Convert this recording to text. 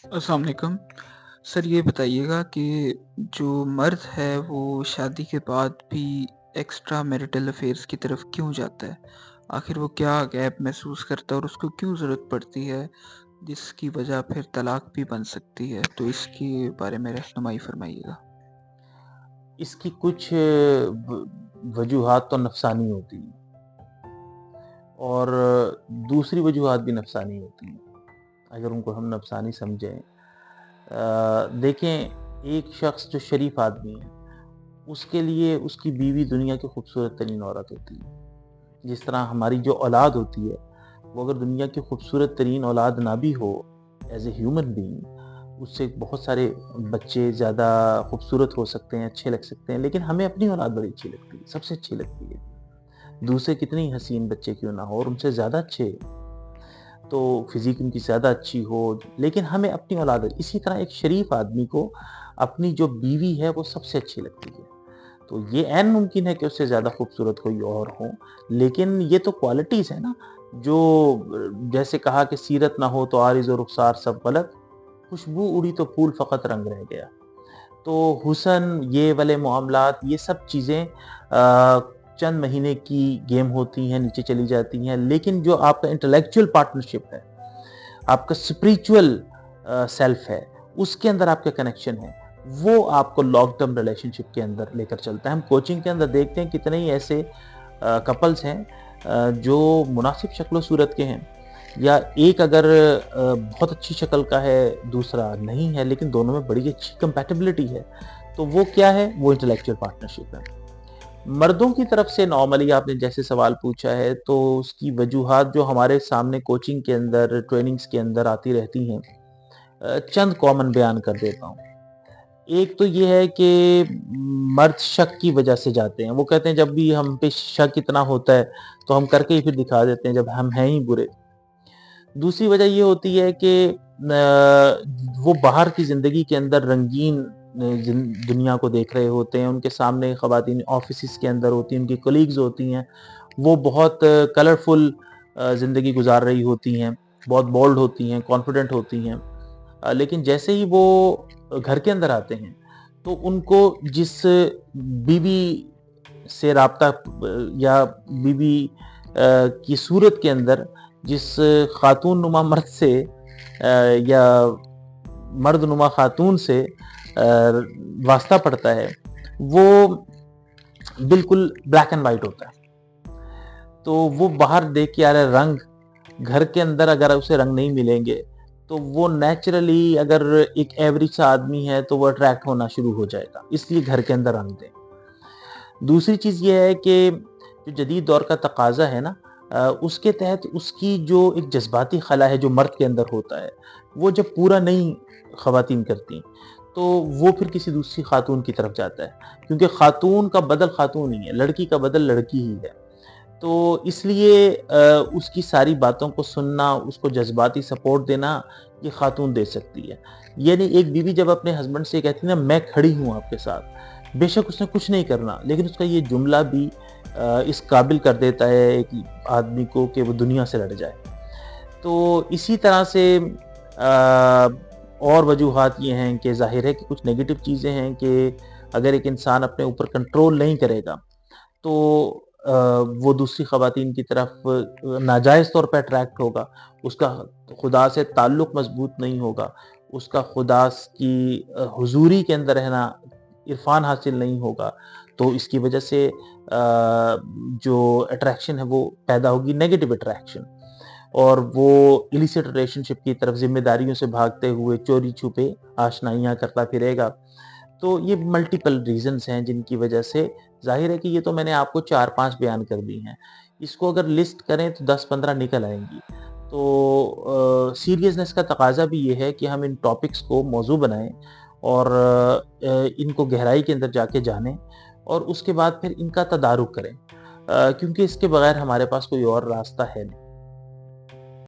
अस्सलाम वालेकुम। सर ये बताइएगा कि जो मर्द है वो शादी के बाद भी एक्स्ट्रा मैरिटल अफ़ेयर्स की तरफ क्यों जाता है? आखिर वो क्या गैप महसूस करता है और उसको क्यों ज़रूरत पड़ती है, जिसकी वजह फिर तलाक भी बन सकती है? तो इसके बारे में रहनुमाई फ़रमाइएगा। इसकी कुछ वजूहात तो नफसानी होती हैं और दूसरी वजूहात भी नफसानी होती हैं, अगर उनको हम नफसानी समझें। देखें, एक शख्स जो शरीफ आदमी है, उसके लिए उसकी बीवी दुनिया की खूबसूरत तरीन औरत होती है। जिस तरह हमारी जो औलाद होती है, वो अगर दुनिया की खूबसूरत तरीन औलाद ना भी हो, एज ए ह्यूमन बीइंग, उससे बहुत सारे बच्चे ज़्यादा खूबसूरत हो सकते हैं, अच्छे लग सकते हैं, लेकिन हमें अपनी औलाद बड़ी अच्छी लगती है, सबसे अच्छी लगती है। दूसरे कितने ही हसीन बच्चे क्यों ना हो और उनसे ज़्यादा अच्छे, तो फिज़ीक उनकी ज़्यादा अच्छी हो, लेकिन हमें अपनी औलाद, इसी तरह एक शरीफ आदमी को अपनी जो बीवी है वो सबसे अच्छी लगती है। तो ये ऐन मुमकिन है कि उससे ज़्यादा खूबसूरत कोई और हो, लेकिन ये तो क्वालिटीज़ है ना, जो जैसे कहा कि सीरत ना हो तो आरिज़ और रुखसार सब गलत, खुशबू उड़ी तो फूल फ़कत रंग रह गया। तो हुस्न, ये वाले मामलात, ये सब चीज़ें चंद महीने की गेम होती हैं, नीचे चली जाती हैं, लेकिन जो आपका इंटेलेक्चुअल पार्टनरशिप है, आपका स्पिरिचुअल सेल्फ है, उसके अंदर आपका कनेक्शन है, वो आपको लॉन्ग टर्म रिलेशनशिप के अंदर लेकर चलता है। हम कोचिंग के अंदर देखते हैं कितने ही ऐसे कपल्स हैं जो मुनासिब शक्ल सूरत के हैं, या एक अगर बहुत अच्छी शक्ल का है, दूसरा नहीं है, लेकिन दोनों में बड़ी अच्छी कंपैटिबिलिटी है, तो वो क्या है? वो इंटेलेक्चुअल पार्टनरशिप है। मर्दों की तरफ से नॉर्मली आपने जैसे सवाल पूछा है, तो उसकी वजूहात जो हमारे सामने कोचिंग के अंदर, ट्रेनिंग्स के अंदर आती रहती हैं, चंद कॉमन बयान कर देता हूँ। एक तो ये है कि मर्द शक की वजह से जाते हैं। वो कहते हैं जब भी हम पे शक इतना होता है, तो हम करके ही फिर दिखा देते हैं जब हम हैं ही बुरे। दूसरी वजह ये होती है कि वो बाहर की ज़िंदगी के अंदर रंगीन दुनिया को देख रहे होते हैं। उनके सामने ख़वातीन ऑफ़िसेज़ के अंदर होती हैं, उनकी कलीग्स होती हैं, वो बहुत कलरफुल ज़िंदगी गुज़ार रही होती हैं, बहुत बोल्ड होती हैं, कॉन्फिडेंट होती हैं। लेकिन जैसे ही वो घर के अंदर आते हैं, तो उनको जिस बीवी से राब्ता या बीवी की सूरत के अंदर जिस खातून नुमा मर्द से या मर्द नुमा खातून से वास्ता पड़ता है, वो बिल्कुल ब्लैक एंड वाइट होता है। तो वो बाहर देख के आ रहा है रंग, घर के अंदर अगर उसे रंग नहीं मिलेंगे, तो वो नेचुरली, अगर एक एवरेज सा आदमी है, तो वो अट्रैक्ट होना शुरू हो जाएगा, इसलिए घर के अंदर रंग दें। दूसरी चीज़ ये है कि जो जदीद दौर का तकाज़ा है ना, उसके तहत उसकी जो एक जज़्बाती खला है जो मर्द के अंदर होता है, वो जब पूरा नहीं ख़वातीन करती, तो वो फिर किसी दूसरी खातून की तरफ जाता है, क्योंकि खातून का बदल खातून ही है, लड़की का बदल लड़की ही है। तो इसलिए उसकी सारी बातों को सुनना, उसको जज़्बाती सपोर्ट देना, ये खातून दे सकती है। यानी एक बीवी जब अपने हस्बैंड से कहती है ना, मैं खड़ी हूँ आपके साथ, बेशक उसने कुछ नहीं करना, लेकिन उसका ये जुमला भी इस काबिल कर देता है एक आदमी को कि वो दुनिया से लड़ जाए। तो इसी तरह से और वजूहात ये हैं कि ज़ाहिर है कि कुछ नेगेटिव चीज़ें हैं कि अगर एक इंसान अपने ऊपर कंट्रोल नहीं करेगा, तो वो दूसरी ख़वातीन की तरफ नाजायज़ तौर पे अट्रैक्ट होगा, उसका खुदा से ताल्लुक़ मज़बूत नहीं होगा, उसका खुदा की हुज़ूरी के अंदर रहना, इरफ़ान हासिल नहीं होगा, तो इसकी वजह से जो अट्रैक्शन है वो पैदा होगी, नेगेटिव अट्रैक्शन, और वो इलिसिट रिलेशनशिप की तरफ ज़िम्मेदारियों से भागते हुए चोरी-छुपे आशनाइयाँ करता फिरेगा। तो ये मल्टीपल रीज़न्स हैं जिनकी वजह से ज़ाहिर है कि ये तो मैंने आपको 4-5 बयान कर दी हैं। इसको अगर लिस्ट करें तो 10-15 निकल आएँगी। तो सीरियसनेस का तकाज़ा भी ये है कि हम इन टॉपिक्स को मौज़ू बनाएँ और इनको गहराई के अंदर जाके जानें और उसके बाद फिर इनका तदारुक करें। क्योंकि इसके बगैर हमारे पास कोई और रास्ता है नहीं।